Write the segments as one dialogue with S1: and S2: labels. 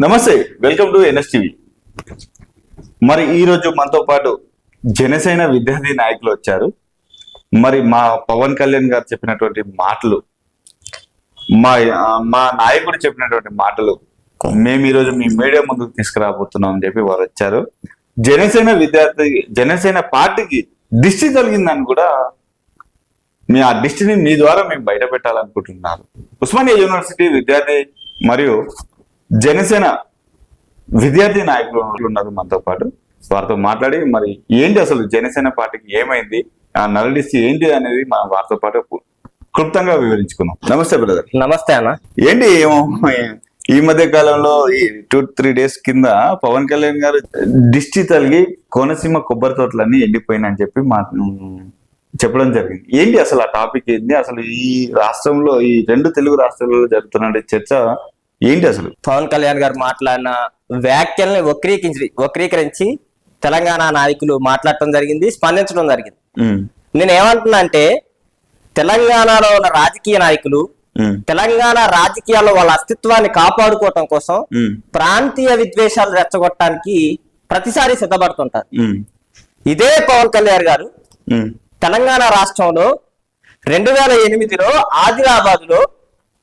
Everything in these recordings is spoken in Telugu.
S1: నమస్తే, వెల్కమ్ టు ఎన్ఎస్టీవీ. మరి ఈరోజు మనతో పాటు జనసేన విద్యార్థి నాయకులు వచ్చారు. మరి మా పవన్ కళ్యాణ్ గారు చెప్పినటువంటి మాటలు, మా మా నాయకుడు చెప్పినటువంటి మాటలు మేము ఈరోజు మీ మీడియా ముందుకు తీసుకురాబోతున్నాం అని చెప్పి వారు వచ్చారు. జనసేన పార్టీకి దిష్టి తొలగిందని కూడా ఆ దిష్టిని మీ ద్వారా మేము బయట పెట్టాలనుకుంటున్నారు. ఉస్మానియా యూనివర్సిటీ విద్యార్థి మరియు జనసేన విద్యార్థి నాయకులు ఉన్నారు మనతో పాటు. వారితో మాట్లాడి మరి ఏంటి అసలు జనసేన పార్టీకి ఏమైంది, ఆ నరడిసి ఏంటి అనేది మనం వారితో పాటు క్లుప్తంగా వివరించుకున్నాం. నమస్తే బ్రదర్.
S2: నమస్తే అన్న.
S1: ఏంటి ఈ మధ్య కాలంలో ఈ 2-3 days కింద పవన్ కళ్యాణ్ గారు దిష్టి తలిగి కోనసీమ కొబ్బరి తోటలన్నీ ఎండిపోయినాయని చెప్పి చెప్పడం జరిగింది. ఏంటి అసలు ఆ టాపిక్ ఏంటి, అసలు ఈ రాష్ట్రంలో ఈ 2 తెలుగు రాష్ట్రాలలో జరుగుతున్న చర్చ ఏంటి? అసలు
S2: పవన్ కళ్యాణ్ గారు మాట్లాడిన వ్యాఖ్యల్ని వక్రీకరించి తెలంగాణ నాయకులు మాట్లాడటం జరిగింది, స్పందించడం జరిగింది. నేను ఏమంటున్నా అంటే, తెలంగాణలో ఉన్న రాజకీయ నాయకులు తెలంగాణ రాజకీయాల్లో వాళ్ళ అస్తిత్వాన్ని కాపాడుకోవటం కోసం ప్రాంతీయ విద్వేషాలు రెచ్చగొట్టడానికి ప్రతిసారి సిద్ధపడుతుంటారు. ఇదే పవన్ కళ్యాణ్ గారు తెలంగాణ రాష్ట్రంలో 2008లో ఆదిలాబాద్ లో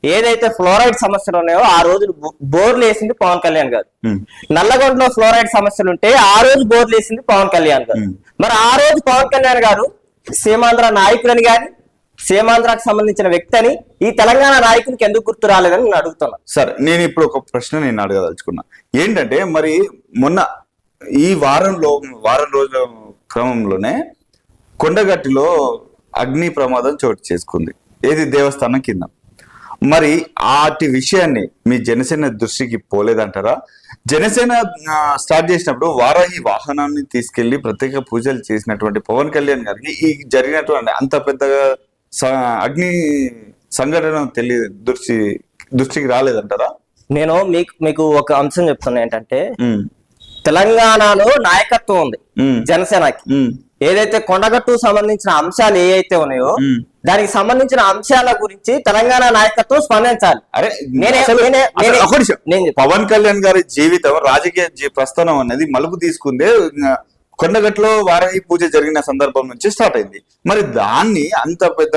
S2: ఏదైతే ఫ్లోరైడ్ సమస్యలు ఉన్నాయో ఆ రోజు బోర్లు వేసింది పవన్ కళ్యాణ్ గారు. నల్లగొండలో ఫ్లోరైడ్ సమస్యలు ఉంటే ఆ రోజు బోర్లు వేసింది పవన్ కళ్యాణ్ గారు. మరి ఆ రోజు పవన్ కళ్యాణ్ గారు సీమాంధ్ర నాయకులని గాని సీమాంధ్రకు సంబంధించిన వ్యక్తి అని ఈ తెలంగాణ నాయకునికి ఎందుకు గుర్తు రాలేదని నేను అడుగుతున్నా.
S1: సార్, నేను ఇప్పుడు ఒక ప్రశ్న నేను అడగదలుచుకున్నా. ఏంటంటే, మరి మొన్న ఈ వారం రోజుల క్రమంలోనే కొండగట్టులో అగ్ని ప్రమాదం చోటు చేసుకుంది, ఏది దేవస్థానం కింద. మరి ఆటి విషయాన్ని మీ జనసేన దృష్టికి పోలేదంటారా? జనసేన స్టార్ట్ చేసినప్పుడు వారాహి వాహనాన్ని తీసుకెళ్లి ప్రత్యేక పూజలు చేసినటువంటి పవన్ కళ్యాణ్ గారికి ఈ జరిగినటువంటి అంత పెద్దగా అగ్ని సంఘటన దృష్టికి రాలేదంటారా?
S2: నేను మీకు ఒక అంశం చెప్తున్నా. ఏంటంటే, తెలంగాణలో నాయకత్వం ఉంది జనసేనకి. ఏదైతే కొండగట్టు సంబంధించిన అంశాలు ఏవైతే ఉన్నాయో దానికి సంబంధించిన అంశాల గురించి తెలంగాణ నాయకత్వం స్పందించాలి.
S1: పవన్ కళ్యాణ్ గారి జీవితం, రాజకీయ ప్రస్థానం అనేది మలుపు తీసుకుందే కొండగట్టులో వారాహి పూజ జరిగిన సందర్భం నుంచి స్టార్ట్ అయింది. మరి దాన్ని అంత పెద్ద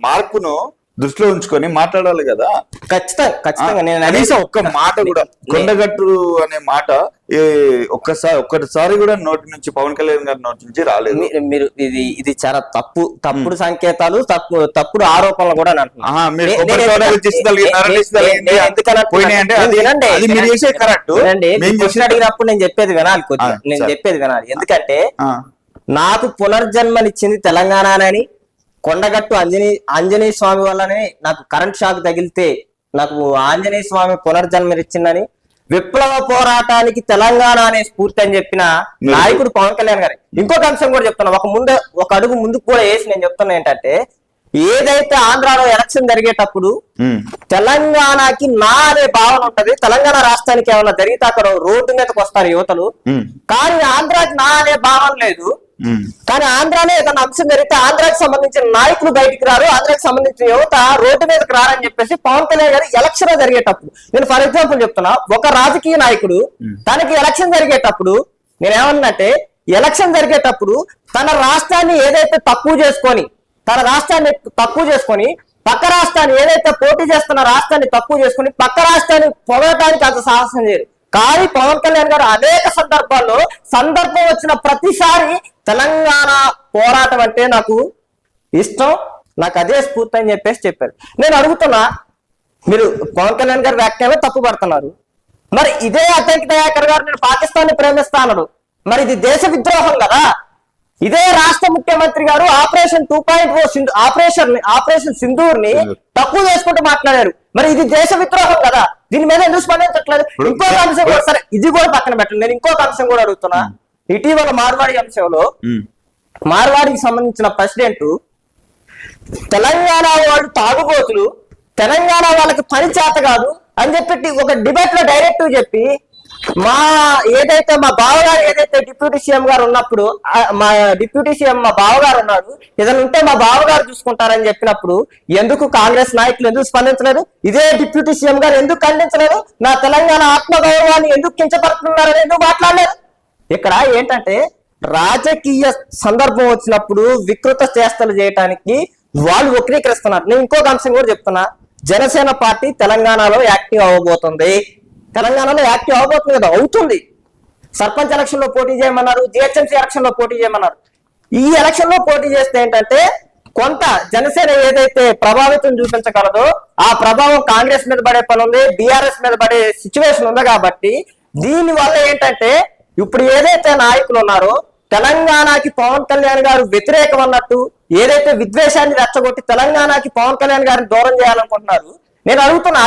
S1: మార్పును దృష్టిలో ఉంచుకొని మాట్లాడాలి కదా.
S2: ఖచ్చితంగా
S1: కనీసం ఒక్క మాట కూడా కొండగట్టు అనే మాట ఒక్కసారి కూడా నోటి నుంచి, పవన్ కళ్యాణ్ గారి నోటి నుంచి రాలేదు.
S2: మీరు ఇది చాలా తప్పుడు సంకేతాలు, తప్పుడు ఆరోపణలు కూడా అడిగినప్పుడు నేను చెప్పేది వినాలి, నేను చెప్పేది వినాలి. ఎందుకంటే నాకు పునర్జన్మనిచ్చింది తెలంగాణని, కొండగట్టు ఆంజనేయ స్వామి వల్లనే నాకు కరెంట్ షాక్ తగిలితే నాకు ఆంజనేయ స్వామి పునర్జన్మనిచ్చిందని, విప్లవ పోరాటానికి తెలంగాణ అనే స్ఫూర్తి అని చెప్పిన నాయకుడు పవన్ కళ్యాణ్ గారు. ఇంకొక అంశం కూడా చెప్తున్నా, ఒక అడుగు ముందుకు కూడా వేసి నేను చెప్తున్నా. ఏంటంటే, ఏదైతే ఆంధ్రాలో ఎలక్షన్ జరిగేటప్పుడు తెలంగాణకి నా అనే భావన ఉంటది, తెలంగాణ రాష్ట్రానికి ఏమన్నా జరిగితే అక్కడ రోడ్డు మీదకి వస్తారు యువతలు, కానీ ఆంధ్రాకి నా అనే భావన లేదు. కానీ ఆంధ్రాలో ఏదైనా అంశం జరిగితే ఆంధ్రాకి సంబంధించిన నాయకులు బయటికి రారు, ఆంధ్రాకి సంబంధించిన యువత రోడ్డు మీదకి రారని చెప్పేసి పవన్ కళ్యాణ్ గారు ఎలక్షన్ జరిగేటప్పుడు, నేను ఫర్ ఎగ్జాంపుల్ చెప్తున్నా, ఒక రాజకీయ నాయకుడు తనకి ఎలక్షన్ జరిగేటప్పుడు నేనేమన్నంటే, ఎలక్షన్ జరిగేటప్పుడు తన రాష్ట్రాన్ని ఏదైతే తక్కువ చేసుకొని పక్క రాష్ట్రాన్ని ఏదైతే పోటీ చేస్తున్న రాష్ట్రాన్ని తక్కువ చేసుకుని పక్క రాష్ట్రాన్ని పొగడటానికి అంత సాహసం చేయరు. కానీ పవన్ కళ్యాణ్ గారు అనేక సందర్భాల్లో సందర్భం వచ్చిన ప్రతిసారి తెలంగాణ పోరాటం అంటే నాకు ఇష్టం, నాకు అదే స్ఫూర్తి అని చెప్పారు. నేను అడుగుతున్నా, మీరు పవన్ కళ్యాణ్ గారి వ్యాఖ్యలో తప్పు పడుతున్నారు. మరి ఇదే అటంకి దయాకర్ గారు నేను పాకిస్తాన్ ని ప్రేమిస్తా అన్నాడు. మరి ఇది దేశ విద్రోహం కదా. ఇదే రాష్ట్ర ముఖ్యమంత్రి గారు ఆపరేషన్ 2.0 ఆపరేషన్ సింధూర్ ని తక్కువ చేసుకుంటూ మాట్లాడారు. మరి ఇది దేశ విద్రోహం కదా, దీని మీద ఎందుకు స్పందించట్లేదు? ఇంకొక అంశం కూడా, సరే ఇది కూడా పక్కన పెట్టండి, నేను ఇంకొక అంశం కూడా అడుగుతున్నా. ఇటీవల మార్వాడి అంశంలో మార్వాడికి సంబంధించిన ప్రెసిడెంట్ తెలంగాణ వాళ్ళు తాగుబోతులు, తెలంగాణ వాళ్ళకి పని చేత కాదు అని చెప్పి ఒక డిబేట్ లో డైరెక్ట్ చెప్పి ఏదైతే మా బావగారు ఏదైతే డిప్యూటీ సీఎం గారు ఉన్నప్పుడు మా డిప్యూటీ సీఎం మా బావగారు ఉన్నాడు, ఏదైనా ఉంటే మా బావగారు చూసుకుంటారని చెప్పినప్పుడు ఎందుకు కాంగ్రెస్ నాయకులు ఎందుకు స్పందించలేదు? ఇదే డిప్యూటీ సీఎం గారు ఎందుకు ఖండించలేదు? నా తెలంగాణ ఆత్మగౌరవాన్ని ఎందుకు కించపరుస్తున్నారని ఎందుకు మాట్లాడలేదు? ఇక్కడ ఏంటంటే రాజకీయ సందర్భం వచ్చినప్పుడు వికృత చేష్టలు చేయడానికి వాళ్ళు వక్రీకరిస్తున్నారు. నేను ఇంకొక అంశం కూడా చెప్తున్నా, జనసేన పార్టీ తెలంగాణలో యాక్టివ్ అవ్వబోతుంది. తెలంగాణలో యాక్టివ్ అవబోతుంది కదా, అవుతుంది. సర్పంచ్ ఎలక్షన్ లో పోటీ చేయమన్నారు, జిహెచ్ఎంసీ ఎలక్షన్ లో పోటీ చేయమన్నారు. ఈ ఎలక్షన్ లో పోటీ చేస్తే ఏంటంటే కొంత జనసేన ఏదైతే ప్రభావితం చూపించగలదో ఆ ప్రభావం కాంగ్రెస్ మీద పడే పని ఉంది, బీఆర్ఎస్ మీద పడే సిచ్యువేషన్ ఉంది. కాబట్టి దీని వల్ల ఏంటంటే ఇప్పుడు ఏదైతే నాయకులు ఉన్నారో తెలంగాణకి పవన్ కళ్యాణ్ గారు వ్యతిరేకం అన్నట్టు ఏదైతే విద్వేషాన్ని రెచ్చగొట్టి తెలంగాణకి పవన్ కళ్యాణ్ గారిని దూరం చేయాలనుకుంటున్నారు. నేను అడుగుతున్నా,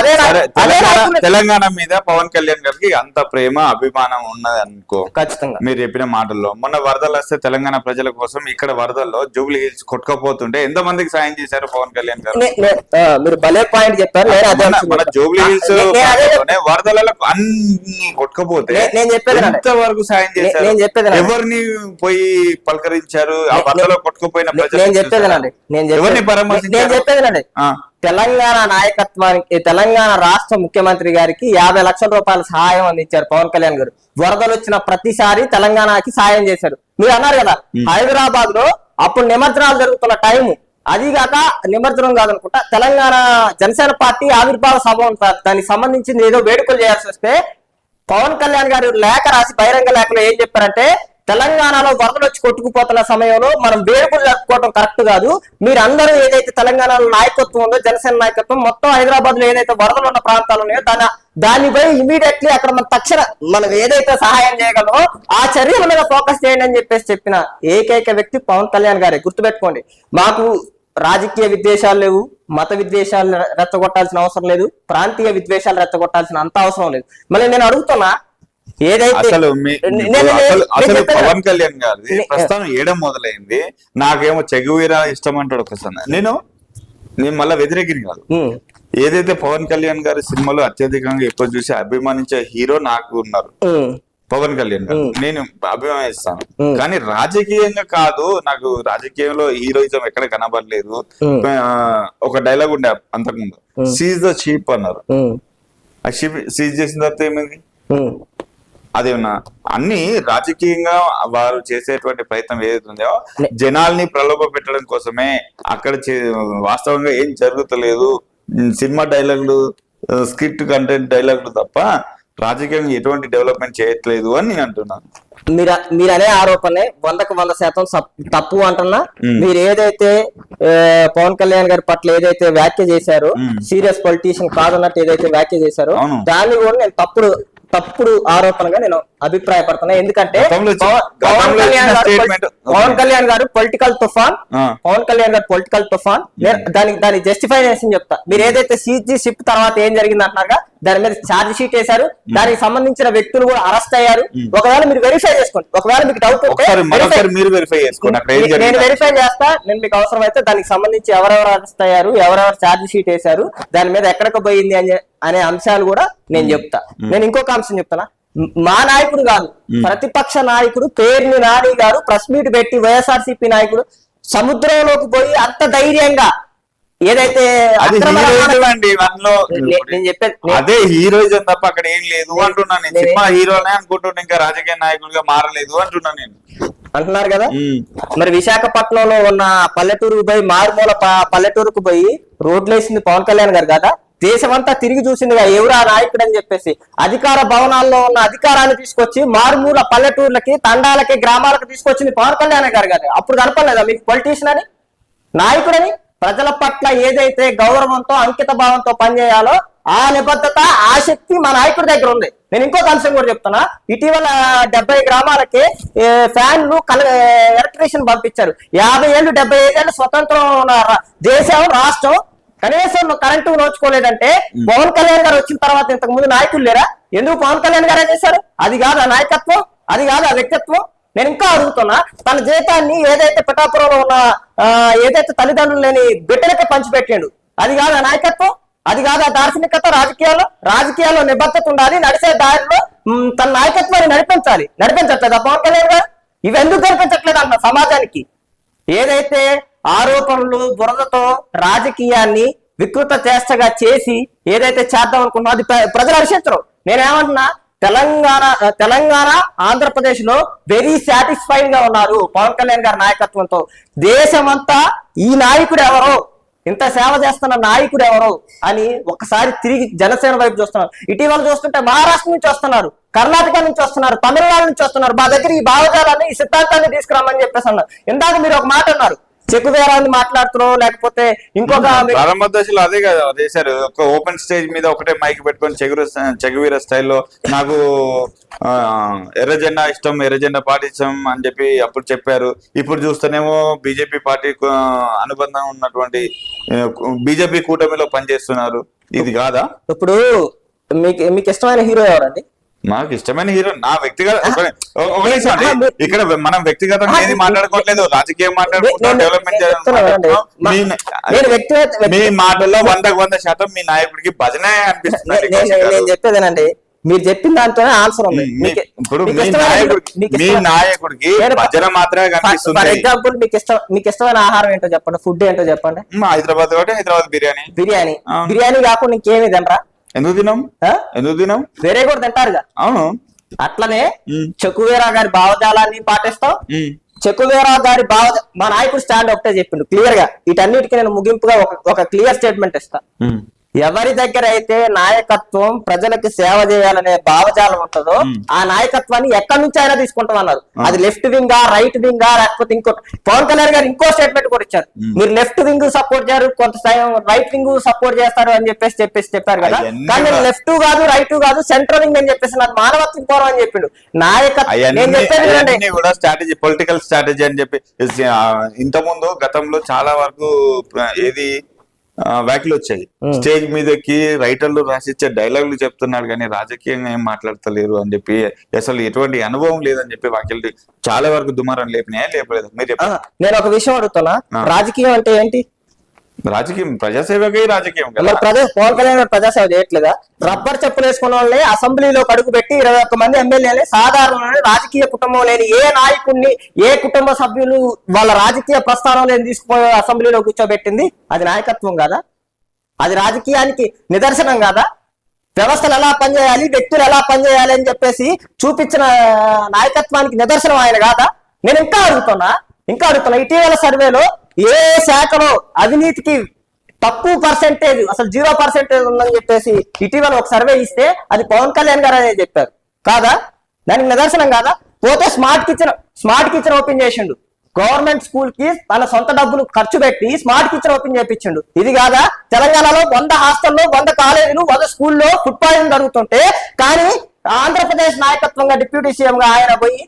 S1: తెలంగాణ మీద పవన్ కళ్యాణ్ గారికి అంత ప్రేమ అభిమానం ఉన్నది అనుకో, ఖచ్చితంగా మీరు చెప్పిన మాటల్లో. మొన్న వరదలు వస్తే తెలంగాణ ప్రజల కోసం ఇక్కడ వరదల్లో జూబ్లీ హిల్స్ కొట్టుకపోతుంటే ఎంత మందికి సాయం చేశారు పవన్ కళ్యాణ్ గారు?
S2: మీరు భలే పాయింట్ చెప్పారు.
S1: మన జూబ్లీ హిల్స్ వరదలలో అన్ని కొట్టుకపోతే
S2: నేను చెప్పేది
S1: ఎంతవరకు సాయం చేశారు?
S2: నేను చెప్పేది
S1: ఎవరిని పోయి పలకరించారు? ఆ వరదలో కొట్టుకుపోయిన ప్రజలు
S2: నేను చెప్పేదేనండి,
S1: ఎవరిని పరామర్శించారు?
S2: నేను చెప్పేదేనండి, తెలంగాణ నాయకత్వానికి తెలంగాణ రాష్ట్ర ముఖ్యమంత్రి గారికి 50 లక్షల రూపాయల సహాయం అందించారు పవన్ కళ్యాణ్ గారు. వరదలు వచ్చిన ప్రతిసారి తెలంగాణకి సాయం చేశారు. మీరు అన్నారు కదా హైదరాబాద్ లో అప్పుడు నిమజ్జనాలు జరుగుతున్న టైము, అదిగాక నిమజ్జనం కాదనుకుంటా తెలంగాణ జనసేన పార్టీ ఆవిర్భావ సభ ఉంటారు, దానికి సంబంధించింది ఏదో వేడుకలు చేయాల్సి వస్తే పవన్ కళ్యాణ్ గారు లేఖ రాసి బహిరంగ లేఖలో ఏం చెప్పారంటే తెలంగాణలో వరదలు వచ్చి కొట్టుకుపోతున్న సమయంలో మనం వేడుకలు జరుపుకోవడం కరెక్ట్ కాదు. మీరు అందరూ ఏదైతే తెలంగాణలో నాయకత్వం ఉందో జనసేన నాయకత్వం మొత్తం హైదరాబాద్ లో ఏదైతే వరదలు ఉన్న ప్రాంతాలు ఉన్నాయో దానిపై ఇమీడియట్లీ అక్కడ మనం ఏదైతే సహాయం చేయగలమో ఆ చర్యల మీద ఫోకస్ చేయండి అని చెప్పిన ఏకైక వ్యక్తి పవన్ కళ్యాణ్ గారే. గుర్తుపెట్టుకోండి, మాకు రాజకీయ విద్వేషాలు లేవు, మత విద్వేషాలు రెచ్చగొట్టాల్సిన అవసరం లేదు, ప్రాంతీయ విద్వేషాలు రెచ్చగొట్టాల్సిన అంత అవసరం లేదు. మళ్ళీ నేను అడుగుతున్నా,
S1: అసలు పవన్ కళ్యాణ్ గారి ప్రస్తుతం ఏడం మొదలైంది. నాకేమో చెగువీరా ఇష్టం అంటాడు ఒకసారి. నేను మళ్ళా వ్యతిరేకిని కాదు. ఏదైతే పవన్ కళ్యాణ్ గారి సినిమాలో అత్యధికంగా ఎక్కువ చూసి అభిమానించే హీరో నాకు ఉన్నారు పవన్ కళ్యాణ్ గారు, నేను అభిమానిస్తాను. కానీ రాజకీయంగా కాదు, నాకు రాజకీయంలో హీరోయిజం ఎక్కడ కనబడలేదు. ఒక డైలాగ్ ఉండే అంతకుముందు, సీజ్ ద షీప్ అన్నారు. ఆ షీప్ సీజ్ చేసిన తర్వాత ఏమైంది? అదేమన్నా అన్ని రాజకీయంగా వారు చేసేటువంటి ప్రయత్నం ఏదైతే ఉందో జనాల్ని ప్రలోభ పెట్టడం కోసమే. అక్కడ వాస్తవంగా ఏం జరుగుతలేదు, సినిమా డైలాగులు, స్క్రిప్ట్ కంటెంట్ డైలాగులు తప్ప రాజకీయంగా ఎటువంటి డెవలప్మెంట్ చేయట్లేదు అని నేను అంటున్నాను.
S2: మీరు అనే ఆరోపణే 100% తప్పు అంటున్నా. మీరు ఏదైతే పవన్ కళ్యాణ్ గారి పట్ల ఏదైతే వ్యాఖ్య చేశారో, సీరియస్ పొలిటీషియన్ కాదన్నట్టు ఏదైతే వ్యాఖ్య చేశారో దాన్ని కూడా నేను తప్పుడు ఆరోపణగా నేను అభిప్రాయపడుతున్నా. ఎందుకంటే పవన్ కళ్యాణ్ గారు పొలిటికల్ తుఫాన్, దాని జస్టిఫికేషన్ చెప్తా. మీరు ఏదైతే సీజీ షిప్ తర్వాత ఏం జరిగింది అంటున్నారుగా, దాని మీద ఛార్జ్ షీట్ వేశారు, దానికి సంబంధించిన వ్యక్తులు కూడా అరెస్ట్ అయ్యారు. ఒకవేళ మీరు వెరిఫై చేసుకోండి, ఒకవేళ మీకు డౌట్ ఉంటే నేను వెరిఫై చేస్తా. నేను మీకు అవసరం అయితే దానికి సంబంధించి ఎవరెవరు అరెస్ట్ అయ్యారు, ఎవరెవరు ఛార్జ్ షీట్ వేశారు, దాని మీద ఎక్కడికి పోయింది అనే అంశాలు కూడా నేను చెప్తా. నేను ఇంకొక అంశం చెప్తానా, మా నాయకుడు కాదు, ప్రతిపక్ష నాయకుడు పేర్ని నాని గారు ప్రెస్ మీట్ పెట్టి వైఎస్ఆర్సీపీ నాయకుడు సముద్రంలోకి పోయి అంత ధైర్యంగా ఏదైతే
S1: నేను చెప్పేది అదే హీరోయిజం తప్ప అక్కడ ఏం లేదు అంటున్నాను. నేను సినిమా హీరోనే అనుకుంటున్నా, ఇంకా రాజకీయ నాయకుడిగా మారలేదు అంటున్నా నేను.
S2: అంటున్నారు కదా. మరి విశాఖపట్నంలో ఉన్న పల్లెటూరుకు పోయి మారుమూల పల్లెటూరుకు పోయి రోడ్లు వేసింది పవన్ కళ్యాణ్ గారు కదా. దేశమంతా తిరిగి చూసిందిగా ఎవరు ఆ నాయకుడు అని చెప్పేసి. అధికార భవనాల్లో ఉన్న అధికారాన్ని తీసుకొచ్చి మారుమూల పల్లెటూర్లకి, తండాలకి, గ్రామాలకు తీసుకొచ్చింది పవన్ కళ్యాణ్ గారు కదా. అప్పుడు కనపడలేదా మీకు పొలిటీషియన్ అని, నాయకుడని? ప్రజల పట్ల ఏదైతే గౌరవంతో అంకిత భావంతో పనిచేయాలో ఆ నిబద్ధత, ఆ శక్తి మా నాయకుడి దగ్గర ఉంది. నేను ఇంకొక అంశం కూడా చెప్తున్నా. ఇటీవల 70 గ్రామాలకి ఫ్యాన్లు ఎలక్ట్రీషియన్ పంపించారు. 50 ఏళ్ళు 75 ఏళ్ళు స్వతంత్రం దేశం, రాష్ట్రం, కనీసం కరెంటు నోచుకోలేదంటే పవన్ కళ్యాణ్ గారు వచ్చిన తర్వాత ఇంతకు ముందు నాయకులు లేరా? ఎందుకు పవన్ కళ్యాణ్ గారే చేశారు? అది కాదు ఆ నాయకత్వం, అది కాదు ఆ వ్యక్తిత్వం. నేను ఇంకా అడుగుతున్నా, తన జీతాన్ని ఏదైతే పిఠాపురంలో ఉన్న ఏదైతే తల్లిదండ్రులు లేని బిడ్డలకి పంచిపెట్టాడు, అది కాదు ఆ నాయకత్వం, అది కాదు ఆ దార్శనికత. రాజకీయాల్లో నిబద్ధత ఉండాలి, నడిచే దారిలో తన నాయకత్వాన్ని నడిపించట్లేదు పవన్ కళ్యాణ్ గారు. ఇవి ఎందుకు కనిపించట్లేదు అన్న సమాజానికి? ఏదైతే ఆరోపణలు బురదతో రాజకీయాన్ని వికృత చేష్టగా చేసి ఏదైతే చేద్దాం అనుకున్నా అది ప్రజలు హర్షించరు. నేనేమంటున్నా, తెలంగాణ ఆంధ్రప్రదేశ్ లో వెరీ సాటిస్ఫైడ్ గా ఉన్నారు పవన్ కళ్యాణ్ గారి నాయకత్వంతో. దేశమంతా ఈ నాయకుడు ఎవరో, ఇంత సేవ చేస్తున్న నాయకుడు ఎవరో అని ఒకసారి తిరిగి జనసేన వైపు చూస్తున్నారు. ఇటీవల చూస్తుంటే మహారాష్ట్ర నుంచి వస్తున్నారు, కర్ణాటక నుంచి వస్తున్నారు, తమిళనాడు నుంచి వస్తున్నారు. మా దగ్గర ఈ భావజాలాన్ని, ఈ సిద్ధాంతాన్ని తీసుకురామని చెప్పేసి అన్నారు. ఇందాక మీరు ఒక మాట అన్నారు, చెక్కువేరాన్ని మాట్లాడుతున్నావు, లేకపోతే ఇంకొక
S1: ప్రారంభ దశలో అదే కదా చేశారు. ఒక ఓపెన్ స్టేజ్ మీద ఒకటే మైక్ పెట్టుకొని చెగువీర స్టైల్లో నాకు ఎర్ర జెండా ఇష్టం, ఎర్ర జెండా పార్టీ ఇష్టం అని చెప్పి అప్పుడు చెప్పారు. ఇప్పుడు చూస్తేనేమో బీజేపీ పార్టీ అనుబంధం ఉన్నటువంటి బీజేపీ కూటమిలో పనిచేస్తున్నారు. ఇది కాదా?
S2: ఇప్పుడు మీకు ఇష్టమైన హీరో ఎవరండి?
S1: నాకు ఇష్టమైన హీరో నా వ్యక్తిగత ఇక్కడ మనం వ్యక్తిగతంగా ఏది మాట్లాడుకోవట్లేదు, రాజకీయం మాట్లాడుకుంటున్నాం, డెవలప్మెంట్. మీ మాటల్లో 100% మీ నాయకుడికి భజనే అనిపిస్తుంది.
S2: నేను చెప్పేదేనండి, మీరు చెప్పిన దాంతోనే ఆన్సర్ ఉంది.
S1: ఇప్పుడు మీ నాయకుడికి భజన మాత్రమే కనిపిస్తుంది.
S2: ఫర్ ఎగ్జాంపుల్ మీకు ఇష్టమైన ఆహారం ఏంటో చెప్పండి, ఫుడ్ ఏంటో చెప్పండి.
S1: హైదరాబాద్ కాబట్టి హైదరాబాద్
S2: బిర్యానీ కాకుండా ఇంకేమి తినరా?
S1: ఎందుకు తినం
S2: వేరే కూడా తింటారుగా.
S1: అవును,
S2: అట్లనే చెక్కువేరా గారి భావజాలాన్ని పాటిస్తాం. చెక్కువేరా గారి మా నాయకుడు స్టాండ్ ఒకటే చెప్పిండు క్లియర్ గా. వీటన్నిటికీ నేను ముగింపుగా ఒక క్లియర్ స్టేట్మెంట్ ఇస్తా. ఎవరి దగ్గర అయితే నాయకత్వం ప్రజలకు సేవ చేయాలనే భావజాలం ఉంటుందో ఆ నాయకత్వాన్ని ఎక్కడి నుంచి అయినా తీసుకుంటామన్నారు. అది లెఫ్ట్ వింగా, రైట్ వింగా, లేకపోతే ఇంకో. పవన్ కళ్యాణ్ గారు ఇంకో స్టేట్మెంట్ కూడా ఇచ్చారు, మీరు లెఫ్ట్ వింగ్ సపోర్ట్ చేయరు, కొంత రైట్ వింగ్ సపోర్ట్ చేస్తారు అని చెప్పేసి చెప్పారు కదా. కానీ నేను లెఫ్ట్ కాదు, రైట్ కాదు, సెంట్రల్ వింగ్ అని చెప్పేసి నాకు మానవత్వం కోరం అని చెప్పిండు. నాయకత్వం నేను చెప్పేది
S1: కూడా స్ట్రాటజీ, పొలిటికల్ స్ట్రాటజీ అని చెప్పి ఇంతకుముందు గతంలో చాలా వరకు ఏది వ్యాఖ్యలు వచ్చాయి. స్టేజ్ మీదకి రైటర్లు రాసిచ్చే డైలాగులు చెప్తున్నాడు కానీ రాజకీయంగా ఏం మాట్లాడతలేరు అని చెప్పి, అసలు ఎటువంటి అనుభవం లేదని చెప్పి వ్యాఖ్యలు చాలా వరకు దుమారం లేపినాయా లేపలేదు? మీరు
S2: నేను ఒక విషయం అడుగుతున్నా, రాజకీయం అంటే ఏంటి?
S1: రాజకీయం ప్రజాసేవకే రాజకీయం కదా.
S2: పవన్ కళ్యాణ్ ప్రజాసేవ చేయట్లేదా? రబ్బర్ చెప్పులు వేసుకున్న వాళ్ళని అసెంబ్లీలో అడుగు పెట్టి 21 మంది ఎమ్మెల్యేలని సాధారణ రాజకీయ కుటుంబం లేని ఏ నాయకుడిని, ఏ కుటుంబ సభ్యులు వాళ్ళ రాజకీయ ప్రస్థానం లేని తీసుకుపోయి అసెంబ్లీలో కూర్చోబెట్టింది. అది నాయకత్వం కాదా? అది రాజకీయానికి నిదర్శనం కాదా? వ్యవస్థలు ఎలా పనిచేయాలి, వ్యక్తులు ఎలా పనిచేయాలి అని చెప్పేసి చూపించిన నాయకత్వానికి నిదర్శనం ఆయన కాదా? నేను ఇంకా అడుగుతున్నా. ఇటీవల సర్వేలో ఏ శాఖలో అవినీతికి తక్కువ పర్సెంటేజ్, అసలు 0% ఉందని చెప్పేసి ఇటీవల ఒక సర్వే ఇస్తే అది పవన్ కళ్యాణ్ గారు అనేది చెప్పారు కాదా? దానికి నిదర్శనం కాదా? పోతే స్మార్ట్ కిచెన్ ఓపెన్ చేసిండు. గవర్నమెంట్ స్కూల్ కి తన సొంత డబ్బులు ఖర్చు పెట్టి స్మార్ట్ కిచెన్ ఓపెన్ చేయించిండు. ఇది కాదా? తెలంగాణలో 100 హాస్టల్లో, 100 కాలేజీలు, 100 స్కూల్లో ఫుడ్ పాయిజన్ జరుగుతుంటే కానీ ఆంధ్రప్రదేశ్ నాయకత్వంగా డిప్యూటీ సీఎం గా ఆయన పోయి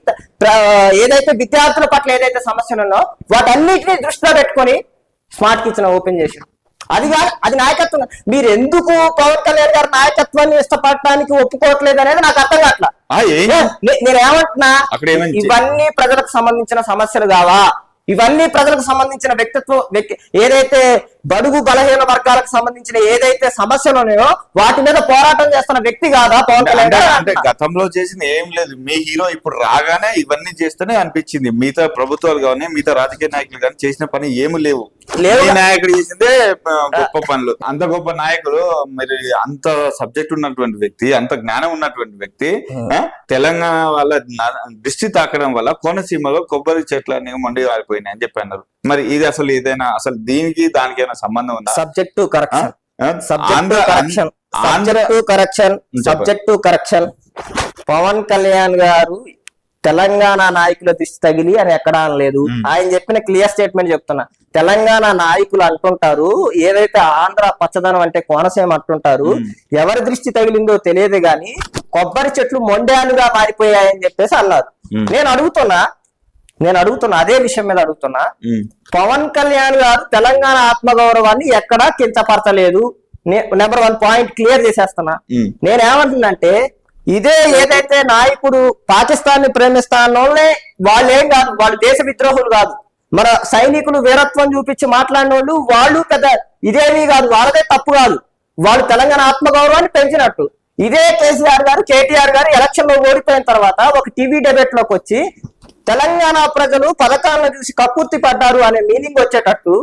S2: ఏదైతే విద్యార్థుల పట్ల ఏదైతే సమస్యలు ఉన్నో వాటన్నిటిని దృష్టిలో పెట్టుకొని స్మార్ట్ కిచెన్ ఓపెన్ చేసిండు. అది నాయకత్వం. మీరు ఎందుకు పవన్ కళ్యాణ్ గారి నాయకత్వాన్ని ఇష్టపడటానికి ఒప్పుకోవట్లేదు అనేది నాకు అర్థం కావట్లా. నేనేమంటున్నా, ఇవన్నీ ప్రజలకు సంబంధించిన సమస్యలు కావా? ఇవన్నీ ప్రజలకు సంబంధించిన ఏదైతే బడుగు బలహీన వర్గాలకు సంబంధించిన ఏదైతే సమస్యలు ఉన్నాయో వాటి మీద పోరాటం చేస్తున్న వ్యక్తి కాదా పవన్ కళ్యాణ్?
S1: అంటే గతంలో చేసింది ఏం లేదు. మీ హీరో ఇప్పుడు రాగానే ఇవన్నీ చేస్తేనే అనిపించింది. మిగతా ప్రభుత్వాలు కానీ మిగతా రాజకీయ నాయకులు కానీ చేసిన పని ఏమి లేవు. నాయకుడు చేసిందే గొప్ప పనులు. అంత గొప్ప నాయకుడు, మరి అంత సబ్జెక్ట్ ఉన్నటువంటి వ్యక్తి, అంత జ్ఞానం ఉన్నటువంటి వ్యక్తి తెలంగాణ వాళ్ళ దృష్టి తాకడం వల్ల కోనసీమలో కొబ్బరి చెట్లన్నీ మొండి వారిపోయినాయి అని చెప్పి అన్నారు. మరి ఇది అసలు ఏదైనా అసలు దీనికి దానికి ఏమైనా సంబంధం ఉందా?
S2: Subject to correction. Pawan Kalyan garu Telangana నాయకుల దిష్టి తగిలి అని ఎక్కడా అనలేదు. ఆయన చెప్పిన క్లియర్ స్టేట్మెంట్ చెప్తున్నా. తెలంగాణ నాయకులు అంటుంటారు ఏదైతే ఆంధ్ర పచ్చదనం అంటే కోనసీమ అంటుంటారు, ఎవరి దృష్టి తగిలిందో తెలియదు గాని కొబ్బరి చెట్లు మొండ్యాలుగా మారిపోయాయని చెప్పేసి అన్నారు. నేను అడుగుతున్నా అదే విషయం మీద అడుగుతున్నా. పవన్ కళ్యాణ్ గారు తెలంగాణ ఆత్మగౌరవాన్ని ఎక్కడా కించపరచలేదు. నెంబర్ 1 పాయింట్ క్లియర్ చేసేస్తున్నా. నేనేమంటున్నంటే ఇదే ఏదైతే నాయకుడు పాకిస్తాన్ ని ప్రేమిస్తానోళ్ళే వాళ్ళేం కాదు, వాళ్ళు దేశ విద్రోహులు కాదు. మన సైనికులు వీరత్వం చూపించి మాట్లాడిన వాళ్ళు పెద్ద ఇదేమీ కాదు, వాళ్ళదే తప్పు కాదు. వాళ్ళు తెలంగాణ ఆత్మగౌరవాన్ని పెంచినట్టు. ఇదే కేసీఆర్ గారు కేటీఆర్ గారు ఎలక్షన్ లో ఓడిపోయిన తర్వాత ఒక టీవీ డిబేట్ లోకి వచ్చి తెలంగాణ ప్రజలు పథకాలను చూసి కక్కుర్తి పడ్డారు అనే మీనింగ్ వచ్చేటట్టు,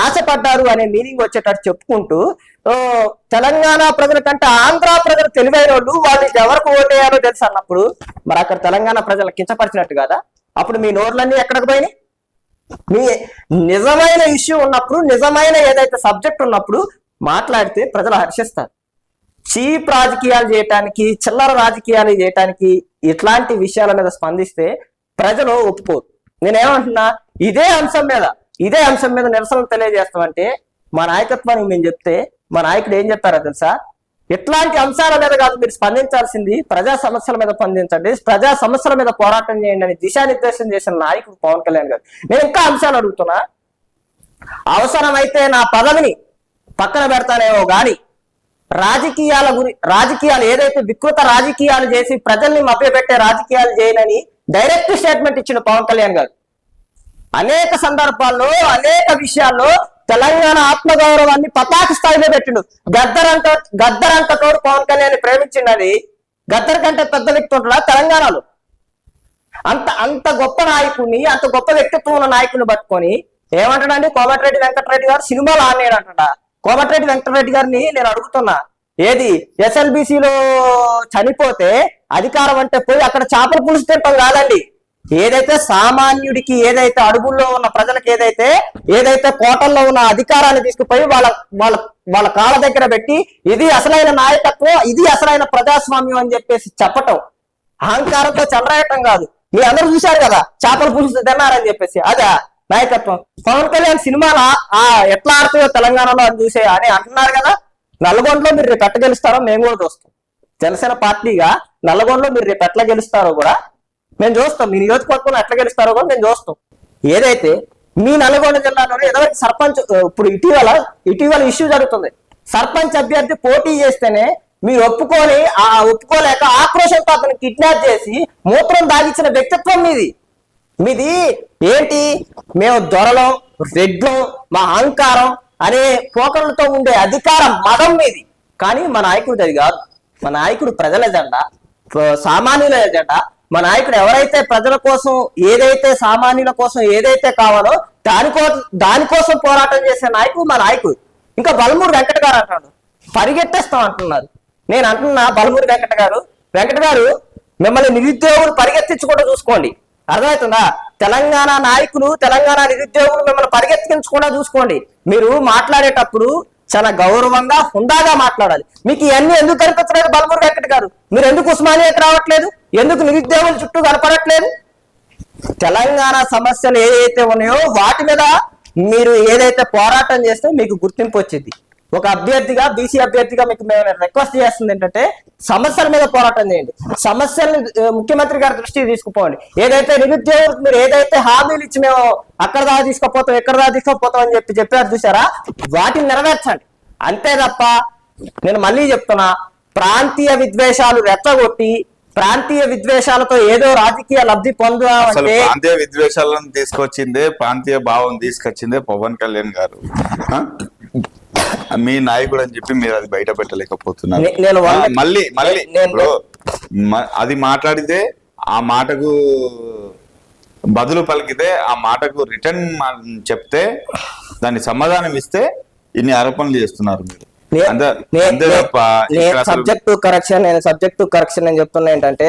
S2: ఆశపడ్డారు అనే మీనింగ్ వచ్చేటట్టు చెప్పుకుంటూ తెలంగాణ ప్రజల కంటే ఆంధ్ర ప్రజలు తెలివైన వాళ్ళు ఎవరికి ఓటేయాలో తెలుసు అన్నప్పుడు మరి అక్కడ తెలంగాణ ప్రజలు కించపరిచినట్టు కదా. అప్పుడు మీ నోర్లన్నీ ఎక్కడికి పోయినాయి? మీ నిజమైన ఇష్యూ ఉన్నప్పుడు, నిజమైన ఏదైతే సబ్జెక్ట్ ఉన్నప్పుడు మాట్లాడితే ప్రజలు హర్షిస్తారు. చీప్ రాజకీయాలు చేయటానికి, చిల్లర రాజకీయాలు చేయటానికి, ఇట్లాంటి విషయాల మీద స్పందిస్తే ప్రజలు ఒప్పుకోరు. నేనేమంటున్నా, ఇదే అంశం మీద నిరసన తెలియజేస్తామంటే మా నాయకత్వానికి మేము చెప్తే మా నాయకుడు ఏం చెప్తారో తెలుసా? ఇట్లాంటి అంశాల మీద కాదు మీరు స్పందించాల్సింది, ప్రజా సమస్యల మీద స్పందించండి, ప్రజా సమస్యల మీద పోరాటం చేయండి అని దిశానిర్దేశం చేసిన నాయకుడు పవన్ కళ్యాణ్ గారు. నేను ఇంకా అంశాలు అడుగుతున్నా. అవసరమైతే నా పదవిని పక్కన పెడతానేమో గాని రాజకీయాలు ఏదైతే వికృత రాజకీయాలు చేసి ప్రజల్ని మభ్యపెట్టే రాజకీయాలు చేయనని డైరెక్ట్ స్టేట్మెంట్ ఇచ్చిన పవన్ కళ్యాణ్ గారు. అనేక సందర్భాల్లో అనేక విషయాల్లో తెలంగాణ ఆత్మగౌరవాన్ని పతాక స్థాయిలో పెట్టిండు. గద్దరంతో పవన్ కళ్యాణ్ ప్రేమించిండని గద్దర్ కంటే పెద్ద వ్యక్తి ఉంటున్నా తెలంగాణలో. అంత గొప్ప నాయకుడిని, అంత గొప్ప వ్యక్తిత్వం ఉన్న నాయకుడిని పట్టుకొని ఏమంటాడండి కోమటిరెడ్డి వెంకటరెడ్డి గారు సినిమాలు ఆనేడు అంటాడ. కోమటిరెడ్డి వెంకటరెడ్డి గారిని నేను అడుగుతున్నా, ఏది ఎస్ఎల్బిసిలో చనిపోతే అధికారం అంటే పోయి అక్కడ చేపల పులుసు తింటాం కాదండి. ఏదైతే సామాన్యుడికి, ఏదైతే అడుగుల్లో ఉన్న ప్రజలకు ఏదైతే కోటల్లో ఉన్న అధికారాన్ని తీసుకుపోయి వాళ్ళ కాళ్ళ దగ్గర పెట్టి ఇది అసలైన నాయకత్వం, ఇది అసలైన ప్రజాస్వామ్యం అని చెప్పేసి చెప్పటం అహంకారంతో చెలరాయటం కాదు. మీ అందరూ చూశారు కదా చేపల పులుసు తిన్నారని చెప్పేసి, అదా నాయకత్వం? పవన్ కళ్యాణ్ సినిమాలో ఎట్లా ఆడుతుందో తెలంగాణలో అని చూసే అని అంటున్నారు కదా. నల్గొండలో మీరు రేపు ఎట్లా గెలుస్తారో మేము కూడా చూస్తాం. జనసేన పార్టీగా నల్గొండలో మీరు రేపు ఎట్లా గెలుస్తారో కూడా మేము చూస్తాం. మీ నియోజకవర్గంలో ఎట్లా గెలుస్తారో కూడా మేము చూస్తాం. ఏదైతే మీ నల్గొండ జిల్లాలోనే ఏదో సర్పంచ్ ఇప్పుడు ఇటీవల ఇష్యూ జరుగుతుంది. సర్పంచ్ అభ్యర్థి పోటీ చేస్తేనే మీరు ఒప్పుకోలేక ఆక్రోషంతో అతను కిడ్నాప్ చేసి మూత్రం దాగించిన వ్యక్తిత్వం మీది ఏంటి? మేము దొరలం, రెడ్లం, మా అహంకారం అనే పోకరులతో ఉండే అధికారం మదం మీది. కానీ మా నాయకుడు అది కాదు. మా నాయకుడు ప్రజల ఎజెండా, సామాన్యుల ఎజెండా. మా నాయకుడు ఎవరైతే ప్రజల కోసం, ఏదైతే సామాన్యుల కోసం ఏదైతే కావాలో దానికోసం పోరాటం చేసే నాయకుడు మా నాయకుడు. ఇంకా బలమూరు వెంకట గారు అంటాడు పరిగెట్టేస్తాం అంటున్నారు. నేను అంటున్నా, బలమూరి వెంకట గారు మిమ్మల్ని నిరుద్యోగులు పరిగెత్తించకుండా చూసుకోండి. అర్థమవుతుందా? తెలంగాణ నాయకులు, తెలంగాణ నిరుద్యోగులు మిమ్మల్ని పరిగెత్తించకుండా చూసుకోండి. మీరు మాట్లాడేటప్పుడు చాలా గౌరవంగా, హుందాగా మాట్లాడాలి. మీకు ఇవన్నీ ఎందుకు కనిపించలేదు బలమూరి వెంకట గారు? మీరు ఎందుకు ఉస్మానియాకి రావట్లేదు? ఎందుకు నిరుద్యోగుల చుట్టూ కనపడట్లేదు? తెలంగాణ సమస్యలు ఏదైతే ఉన్నాయో వాటి మీద మీరు ఏదైతే పోరాటం చేస్తే మీకు గుర్తింపు వచ్చింది. ఒక అభ్యర్థిగా, బీసీ అభ్యర్థిగా మీకు మేము రిక్వెస్ట్ చేస్తుంది ఏంటంటే సమస్యల మీద పోరాటం చేయండి. సమస్యలను ముఖ్యమంత్రి గారి దృష్టికి తీసుకుపోండి. ఏదైతే నిరుద్యోగులకు మీరు ఏదైతే హామీలు ఇచ్చి మేము అక్కడ దాకా తీసుకుపోతాం, ఎక్కడ దాకా తీసుకుపోతాం అని చెప్పారు చూసారా, వాటిని నెరవేర్చండి. అంతే తప్ప నేను మళ్ళీ చెప్తున్నా, ప్రాంతీయ విద్వేషాలు రెచ్చగొట్టి ప్రాంతీయ విద్వేషాలతో ఏదో రాజకీయ లబ్ధి పొందాలంటే,
S1: ప్రాంతీయ విద్వేషాలను తీసుకొచ్చిందే, ప్రాంతీయ భావం తీసుకొచ్చిందే పవన్ కళ్యాణ్ గారు. మీ నాయకుడు అని చెప్పి మీరు అది బయట పెట్టలేకపోతున్నారు. మళ్ళీ అది మాట్లాడితే ఆ మాటకు బదులు పలికితే, ఆ మాటకు రిటర్న్ చెప్తే దాన్ని సమాధానం ఇస్తే ఇన్ని ఆరోపణలు చేస్తున్నారు మీరు.
S2: సబ్జెక్ట్ టు కరెక్షన్ నేను చెప్తున్నా ఏంటంటే,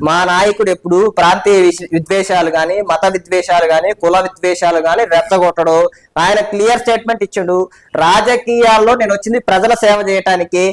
S2: మా నాయకుడు ఎప్పుడు ప్రాంతీయ విద్వేషాలు గాని, మత విద్వేషాలు గాని, కుల విద్వేషాలు గాని రెచ్చగొట్టడు. ఆయన క్లియర్ స్టేట్మెంట్ ఇచ్చాడు, రాజకీయాల్లో నేను వచ్చింది ప్రజల సేవ చేయటానికి.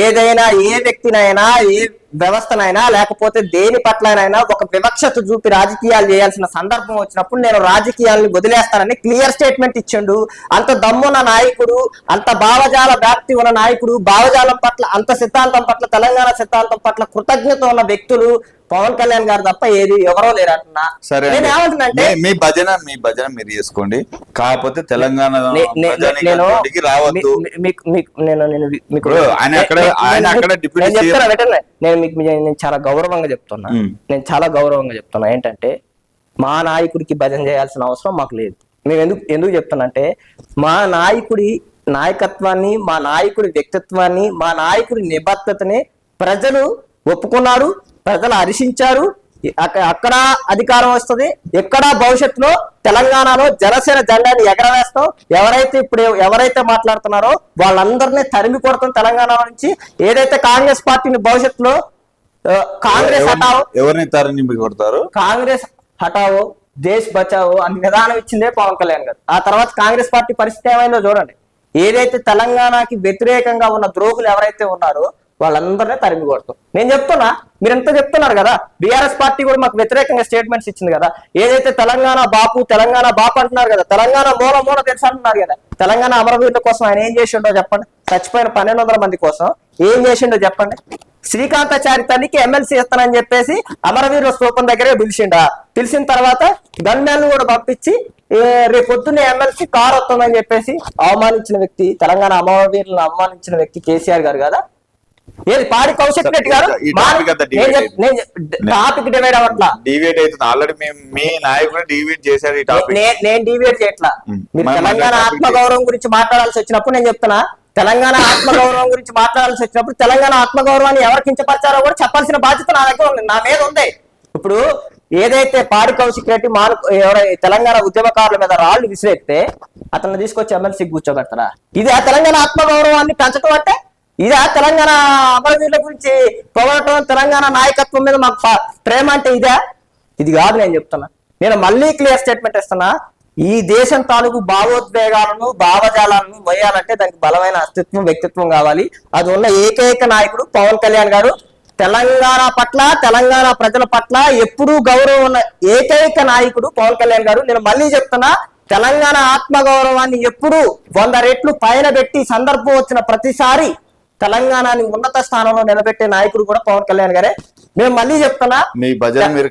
S2: ఏదైనా, ఏ వ్యక్తినైనా, ఏ వ్యవస్థనైనా, లేకపోతే దేని పట్లనైనా ఒక వివక్షత చూపి రాజకీయాలు చేయాల్సిన సందర్భం వచ్చినప్పుడు నేను రాజకీయాలను వదిలేస్తానని క్లియర్ స్టేట్మెంట్ ఇచ్చిండు. అంత దమ్మున్న నాయకుడు, అంత భావజాల వ్యాప్తి ఉన్న నాయకుడు, భావజాలం పట్ల, అంత సిద్ధాంతం పట్ల, తెలంగాణ సిద్ధాంతం పట్ల కృతజ్ఞత ఉన్న వ్యక్తులు పవన్ కళ్యాణ్ గారు తప్ప ఎవరో లేరంటున్నా.
S1: సరే, మీ భజన మీరు చేసుకోండి, కాకపోతే తెలంగాణ రావద్దు.
S2: నేను చాలా గౌరవంగా చెప్తున్నా ఏంటంటే, మా నాయకుడికి భజన చేయాల్సిన అవసరం మాకు లేదు. మేము ఎందుకు చెప్తున్నా అంటే, మా నాయకుడి నాయకత్వాన్ని, మా నాయకుడి వ్యక్తిత్వాన్ని, మా నాయకుడి నిబద్ధతని ప్రజలు ఒప్పుకున్నారు, ప్రజలు హర్షించారు. అక్కడ అధికారం వస్తుంది, ఎక్కడ భవిష్యత్తులో తెలంగాణలో జనసేన జెండాని ఎగరవేస్తాం. ఎవరైతే మాట్లాడుతున్నారో వాళ్ళందరినీ తరిమి కొడతాం తెలంగాణ నుంచి. ఏదైతే కాంగ్రెస్ పార్టీని భవిష్యత్తులో కాంగ్రెస్ హటావో,
S1: ఎవరిని తరిమి కొడతారు,
S2: కాంగ్రెస్ హటావో దేశ్ బచావో అని నిదానం ఇచ్చిందే పవన్ కళ్యాణ్ గారు. ఆ తర్వాత కాంగ్రెస్ పార్టీ పరిస్థితి ఏమైందో చూడండి. ఏదైతే తెలంగాణకి వ్యతిరేకంగా ఉన్న ద్రోహులు ఎవరైతే ఉన్నారో వాళ్ళందరినీ తరిమి కొడతాం. నేను చెప్తున్నా, మీరు ఎంత చెప్తున్నారు కదా, బీఆర్ఎస్ పార్టీ కూడా మాకు వ్యతిరేకంగా స్టేట్మెంట్స్ ఇచ్చింది కదా. ఏదైతే తెలంగాణ బాపు అంటున్నారు కదా, తెలంగాణ మూల తెలుసు అంటున్నారు కదా. తెలంగాణ అమరవీరుల కోసం ఆయన ఏం చేసిండో చెప్పండి. చచ్చిపోయిన 1200 మంది కోసం ఏం చేసిండో చెప్పండి. శ్రీకాంతాచారి తల్లికి ఎమ్మెల్సీ ఇస్తానని చెప్పేసి అమరవీరుల స్తూపం దగ్గరే పిలిచిన తర్వాత గన్మ్యాన్లు కూడా పంపించి రేపు పొద్దున్నే ఎమ్మెల్సీ కారు వస్తుందని చెప్పేసి అవమానించిన వ్యక్తి, తెలంగాణ అమరవీరులను అవమానించిన వ్యక్తి కేసీఆర్ గారు కదా. ఏది పాడి కౌశిక్ రెడ్డి గారు టాపిక్ డివైడ్ అవ్వట్లా,
S1: డివేట్ అవుతుంది ఆల్రెడీ. మీ నాయకుడు డివేట్ చేశారు ఈ టాపిక్.
S2: నేను డివేట్ చేయట్లా. మీరు తెలంగాణ ఆత్మగౌరవం గురించి మాట్లాడాల్సి వచ్చినప్పుడు నేను చెప్తున్నా, తెలంగాణ ఆత్మగౌరవం గురించి మాట్లాడాల్సి వచ్చినప్పుడు తెలంగాణ ఆత్మగౌరవాన్ని ఎవరు కించపరిచారో కూడా చెప్పాల్సిన బాధ్యత నా దగ్గర ఉంది, నా మీద ఉంది. ఇప్పుడు ఏదైతే పాడి కౌశిక్ రెడ్డి తెలంగాణ ఉద్యమకారుల మీద రాళ్లు విసిరేస్తే అతన్ని తీసుకొచ్చి ఎమ్మెల్సీ కూర్చోబెడతారా? ఇది ఆ తెలంగాణ ఆత్మగౌరవాన్ని పెంచడం అంటే ఇదే తెలంగాణ అమరవీరుల గురించి పొగడటం, తెలంగాణ నాయకత్వం మీద మాకు ప్రేమ అంటే ఇదే? ఇది కాదు నేను చెప్తున్నా. నేను మళ్ళీ క్లియర్ స్టేట్మెంట్ ఇస్తున్నా. ఈ దేశం తాలూకు భావోద్వేగాలను, భావజాలను వేయాలంటే దానికి బలమైన అస్తిత్వం, వ్యక్తిత్వం కావాలి. అది ఉన్న ఏకైక నాయకుడు పవన్ కళ్యాణ్ గారు. తెలంగాణ పట్ల, తెలంగాణ ప్రజల పట్ల ఎప్పుడూ గౌరవం ఉన్న ఏకైక నాయకుడు పవన్ కళ్యాణ్ గారు. నేను మళ్ళీ చెప్తున్నా, తెలంగాణ ఆత్మగౌరవాన్ని ఎప్పుడు 100 రెట్లు పైన పెట్టి సందర్భం వచ్చిన ప్రతిసారి తెలంగాణని ఉన్నత స్థానంలో నిలబెట్టే నాయకుడు కూడా పవన్ కళ్యాణ్ గారే. నేను మళ్ళీ చెప్తున్నా,
S1: మీ భజన మీరు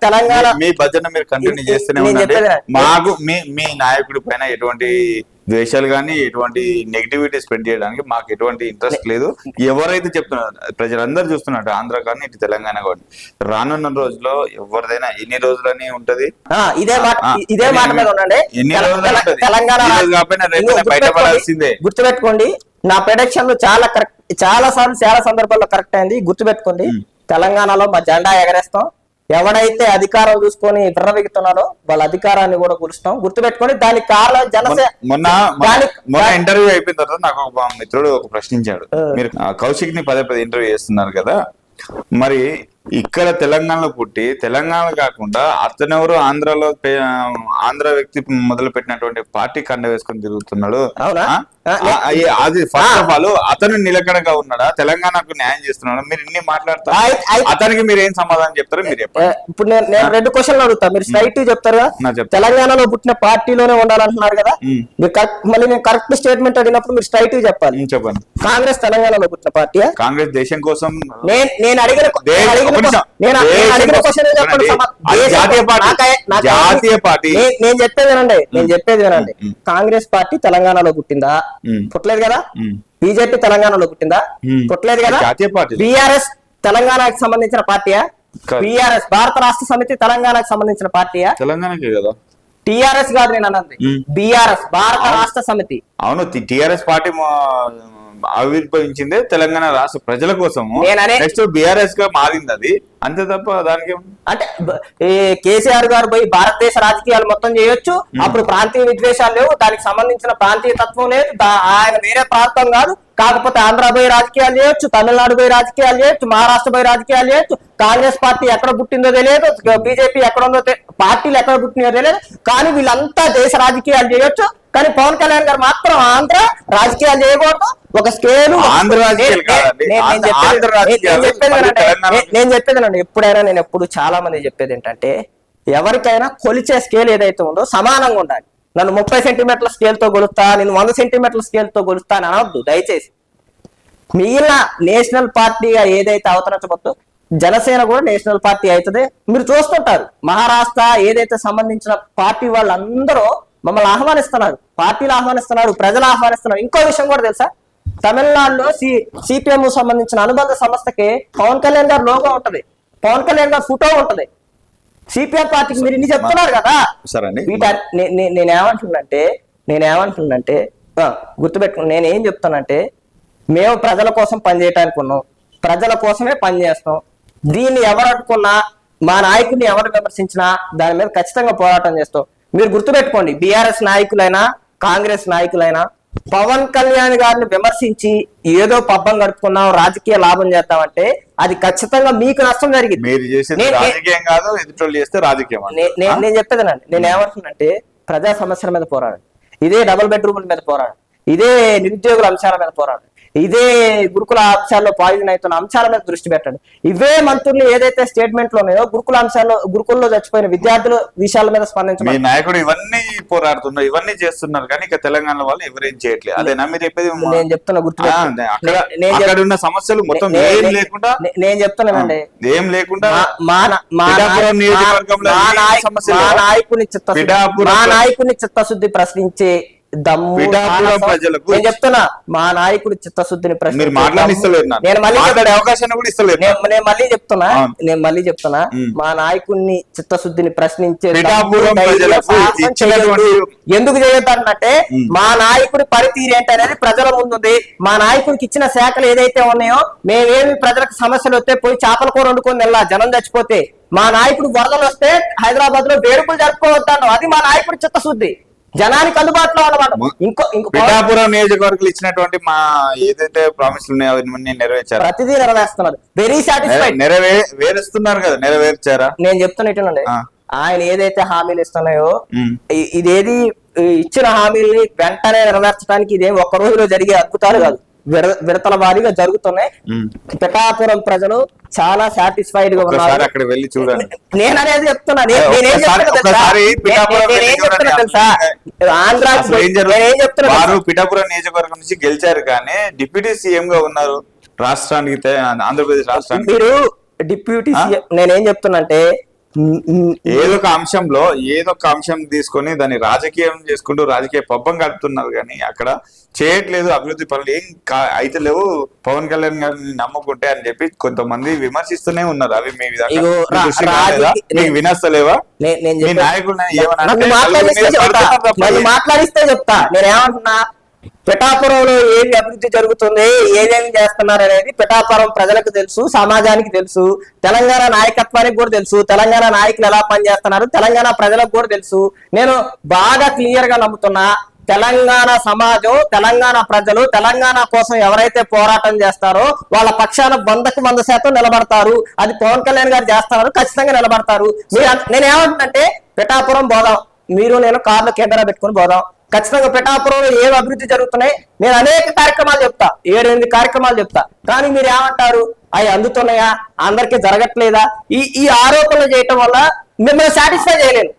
S2: తెలంగాణ
S1: మీ భజన మీరు కంటిన్యూ చేస్తూనే ఉండండి. మాకు మీ నాయకుడి పైన ఎటువంటి ద్వేషాలు కానీ ఎటువంటి నెగిటివిటీ స్ప్రెడ్ చేయడానికి మాకు ఎటువంటి ఇంట్రెస్ట్ లేదు. ఎవరైతే చెప్తున్నారు, ప్రజలందరూ చూస్తున్నారు, ఆంధ్ర కానీ ఇటు తెలంగాణ కానీ, రానున్న రోజుల్లో ఎవరిదైనా ఎన్ని రోజులని ఉంటది,
S2: ఇదే మాట మీద ఉండండి. తెలంగాణ
S1: బయటపడాల్సిందే.
S2: గుర్తుపెట్టుకోండి, నా ప్రొడక్షన్ చాలా సందర్భాల్లో కరెక్ట్ అయింది. గుర్తుపెట్టుకోండి, తెలంగాణలో మా జెండా ఎగరేస్తాం. ఎవడైతే అధికారం చూసుకొని విర్రవెగుతున్నారో వాళ్ళ అధికారాన్ని కూడా కూలుస్తాం. గుర్తుపెట్టుకొని దానికి కారణం జనసేన.
S1: మొన్న ఇంటర్వ్యూ అయిపోయిన తర్వాత నాకు ఒక మిత్రుడు ఒక ప్రశ్నించాడు, మీరు కౌశిక్ ని పదే ఇంటర్వ్యూ చేస్తున్నారు కదా, మరి ఇక్కడ తెలంగాణలో పుట్టి తెలంగాణ కాకుండా అతనెవరు ఆంధ్ర వ్యక్తి మొదలు పెట్టినటువంటి పార్టీ కండ వేసుకొని తిరుగుతున్నాడు. అది ఫస్ట్ ఆఫ్ ఆల్ అతను నిలకడగా ఉన్నాడా, తెలంగాణకు న్యాయం చేస్తున్నాడు? మీరు ఇన్ని మాట్లాడతారు, అతనికి మీరు ఏం సమాధానం చెప్తారు మీరు చెప్పండి.
S2: ఇప్పుడు నేను 2 క్వశ్చన్లు అడుగుతా, మీరు స్ట్రైట్ చెప్తారు. తెలంగాణలో పుట్టిన పార్టీలోనే ఉండాలంటున్నారు కదా, మళ్ళీ నేను కరెక్ట్ స్టేట్మెంట్ అడిగినప్పుడు మీరు స్ట్రైట్ చెప్పాలి.
S1: చెప్పండి.
S2: కాంగ్రెస్ తెలంగాణలో పుట్టిన పార్టీ?
S1: కాంగ్రెస్ దేశం కోసం.
S2: నేను అడిగిన
S1: జాతీయ పార్టీ.
S2: నేను చెప్పేది వినండి. కాంగ్రెస్ పార్టీ తెలంగాణలో పుట్టిందా? పుట్టలేదు కదా. బీజేపీ తెలంగాణలో పుట్టిందా? పుట్టలేదు కదా.
S1: జాతీయ పార్టీ.
S2: బీఆర్ఎస్ తెలంగాణకు సంబంధించిన పార్టీయా? బీఆర్ఎస్ భారత రాష్ట్ర సమితి తెలంగాణకు సంబంధించిన పార్టీయా?
S1: తెలంగాణకే కదా.
S2: టిఆర్ఎస్ కాదు నేను అన్నది, బీఆర్ఎస్ భారత రాష్ట్ర సమితి.
S1: అవును, టిఆర్ఎస్ పార్టీ ఆవిర్భవించిందే తెలంగాణ రాష్ట్ర ప్రజల కోసం. నెక్స్ట్ బీఆర్ఎస్ గా మారింది అది, అంతే తప్ప దానికి
S2: అంటే కేసీఆర్ గారు పోయి భారతదేశ రాజకీయాలు మొత్తం చేయొచ్చు, అప్పుడు ప్రాంతీయ విద్వేషాలు లేవు, దానికి సంబంధించిన ప్రాంతీయ తత్వం లేదు, ఆయన వేరే ప్రాంతం కాదు. కాకపోతే ఆంధ్ర పోయి రాజకీయాలు చేయొచ్చు, తమిళనాడు పోయి రాజకీయాలు చేయొచ్చు, మహారాష్ట్ర పోయి రాజకీయాలు చేయొచ్చు. కాంగ్రెస్ పార్టీ ఎక్కడ పుట్టిందో తెలియదు, బీజేపీ ఎక్కడ ఉందో, పార్టీలు ఎక్కడ పుట్టిందో తెలియదు, కానీ వీళ్ళంతా దేశ రాజకీయాలు చేయొచ్చు. కానీ పవన్ కళ్యాణ్ గారు మాత్రం ఆంధ్ర రాజకీయాలు చేయకూడదు. ఒక స్కేలు. నేను చెప్పేది ఎప్పుడైనా, నేను ఎప్పుడు చాలా మంది చెప్పేది ఏంటంటే, ఎవరికైనా కొలిచే స్కేల్ ఏదైతే ఉందో సమానంగా ఉండాలి. నన్ను 30 సెంటీమీటర్ల స్కేల్ తో కొలుస్తా, నేను 100 సెంటీమీటర్ల స్కేల్ తో కొలుస్తా అని అనవద్దు దయచేసి. మిగిలిన నేషనల్ పార్టీగా ఏదైతే అవతరించబోతుందో జనసేన కూడా నేషనల్ పార్టీ అవుతుంది. మీరు చూస్తుంటారు, మహారాష్ట్ర ఏదైతే సంబంధించిన పార్టీ వాళ్ళందరూ మమ్మల్ని ఆహ్వానిస్తున్నారు, పార్టీలు ఆహ్వానిస్తున్నారు, ప్రజలు ఆహ్వానిస్తున్నారు. ఇంకో విషయం కూడా తెలుసా, తమిళనాడులో సిపిఎం సంబంధించిన అనుబంధ సంస్థకి పవన్ కళ్యాణ్ గారు లోగో ఉంటది, పవన్ కళ్యాణ్ గారు ఫోటో ఉంటది. సిపిఎం పార్టీకి మీరు ఇన్ని చెప్తున్నారు కదా. నేనేమంటున్నంటే గుర్తుపెట్టుకుని నేను ఏం చెప్తానంటే, మేము ప్రజల కోసం పనిచేయడానికి ఉన్నాం, ప్రజల కోసమే పనిచేస్తాం. దీన్ని ఎవరు అడ్డుకున్నా, మా నాయకుడిని ఎవరు విమర్శించినా దాని మీద ఖచ్చితంగా పోరాటం చేస్తాం. మీరు గుర్తుపెట్టుకోండి, బీఆర్ఎస్ నాయకులైనా కాంగ్రెస్ నాయకులైనా పవన్ కళ్యాణ్ గారిని విమర్శించి ఏదో పబ్బం గడుపుకున్నాం, రాజకీయ లాభం చేస్తామంటే అది ఖచ్చితంగా మీకు నష్టం జరిగింది.
S1: మీరు చేసేది రాజకీయం కాదు, ఎదుటోళ్ళు చేస్తే రాజకీయం.
S2: నేను చెప్పేదేనండి, నేను ఏమంటున్నానంటే ప్రజా సమస్యల మీద పోరాడు, ఇదే డబుల్ బెడ్రూమ్ల మీద పోరాడు, ఇదే నిరుద్యోగుల అంశాల మీద పోరాడు, ఇదే గురుకుల అంశాల్లో పాయిజన్ అవుతున్న అంశాల మీద దృష్టి పెట్టండి. ఇవే మంత్రులు ఏదైతే స్టేట్మెంట్ లో ఉన్నాయో గురుకుల్లో చచ్చిపోయిన విద్యార్థుల విషయాల మీద స్పందించండి.
S1: మీ నాయకుడు ఇవన్నీ పోరాడుతున్నారు, ఇవన్నీ చేస్తున్నారు, కానీ ఇక తెలంగాణ వాళ్ళు ఎవరేం చేయట్లేదు. అదేనా మీరు చెప్పేది?
S2: నేను చెప్తున్నా,
S1: అక్కడ ఉన్న సమస్యలు మొత్తం ఏం లేకుండా,
S2: నేను చెప్తున్నానండి,
S1: ఏం లేకుండా
S2: నాయకుని చిత్తశుద్ధి ప్రశ్నించే దమ్ము
S1: ప్రజలకు
S2: నేను చెప్తున్నా, మా నాయకుడి చిత్తశుద్ధిని
S1: మీరు మాట్లాడిస్తలేదు,
S2: నేను
S1: అవకాశాన్ని కూడా ఇస్తలేదు.
S2: నేను మళ్ళీ చెప్తున్నా మా నాయకుడిని చిత్తశుద్ధిని ప్రశ్నించే ఎందుకు చేయొద్దన్నట్టే, మా నాయకుడి పనితీరు ఏంటనేది ప్రజల ముందుంది. మా నాయకుడికి ఇచ్చిన శాఖలు ఏదైతే ఉన్నాయో, మేమేమి ప్రజలకు సమస్యలు వస్తే పోయి చేపల కూర వండుకొని వెళ్ళా, జనం చచ్చిపోతే. మా నాయకుడు వరదలు వస్తే హైదరాబాద్ లో వేడుకలు జరుపుకోవద్దాను, అది మా నాయకుడి చిత్తశుద్ధి, జనానికి అందుబాటులో ఉన్నమాట.
S1: పిఠాపురం నియోజకవర్గాలు ఇచ్చినటువంటి మా ఏదైతే ప్రామిస్లు ఉన్నాయో అవన్నీ నెరవేర్చారు,
S2: ప్రతిదీ నెరవేరుస్తున్నారు. Very satisfied.
S1: నెరవేరుస్తున్నారు కదా, నెరవేర్చారా?
S2: నేను చెప్తున్నట్టు ఆయన ఏదైతే హామీలు ఇస్తున్నాయో, ఇదేది ఇచ్చిన హామీల్ని వెంటనే నెరవేర్చడానికి ఇదేం ఒక్క రోజులో జరిగే అద్భుతాలు కాదు, విడతల వారీగా జరుగుతున్నాయి. పిఠాపురం ప్రజలు చాలా సాటిస్ఫైడ్ గా ఉన్నారు.
S1: అక్కడ వెళ్ళి చూడండి.
S2: నేను అనేది చెప్తున్నా,
S1: పిఠాపురం నియోజకవర్గం నుంచి గెలిచారు, కానీ డిప్యూటీ సీఎం గా ఉన్నారు రాష్ట్రానికి, ఆంధ్రప్రదేశ్ రాష్ట్రానికి.
S2: మీరు డిప్యూటీ సీఎం, నేనేం చెప్తున్నా అంటే,
S1: ఏదో ఒక అంశం తీసుకొని దాన్ని రాజకీయం చేసుకుంటూ రాజకీయ పబ్బం గడుపుతున్నారు, కానీ అక్కడ చేయట్లేదు, అభివృద్ధి పనులు ఏం అయితే లేవు. పవన్ కళ్యాణ్ గారిని నమ్ముకుంటే అని చెప్పి కొంతమంది విమర్శిస్తూనే ఉన్నారు. అవి మీ మీకు వినస్తలేవా? మీ నాయకుడు
S2: మాట్లాడిస్తే చెప్తా. నేనేమంటున్నా, పిఠాపురంలో ఏమి అభివృద్ధి జరుగుతుంది, ఏమేమి చేస్తున్నారు అనేది పిఠాపురం ప్రజలకు తెలుసు, సమాజానికి తెలుసు, తెలంగాణ నాయకత్వానికి కూడా తెలుసు, తెలంగాణ నాయకులు ఎలా పనిచేస్తున్నారు తెలంగాణ ప్రజలకు కూడా తెలుసు. నేను బాగా క్లియర్ గా నమ్ముతున్నా, తెలంగాణ సమాజం, తెలంగాణ ప్రజలు తెలంగాణ కోసం ఎవరైతే పోరాటం చేస్తారో వాళ్ళ పక్షాన 100% నిలబడతారు. అది పవన్ కళ్యాణ్ గారు చేస్తున్నారు, ఖచ్చితంగా నిలబడతారు. నేనేమంటున్నంటే, పిఠాపురం పోదాం, మీరు నేను కార్లు కెమెరా పెట్టుకుని పోదాం, ఖచ్చితంగా పిఠాపురంలో ఏం అభివృద్ధి జరుగుతున్నాయి నేను అనేక కార్యక్రమాలు చెప్తా, 7-8 కార్యక్రమాలు చెప్తా. కానీ మీరు ఏమంటారు, అవి అందుతున్నాయా, అందరికీ జరగట్లేదా? ఈ ఆరోపణలు చేయటం వల్ల మిమ్మల్ని సాటిస్ఫై చేయలేను.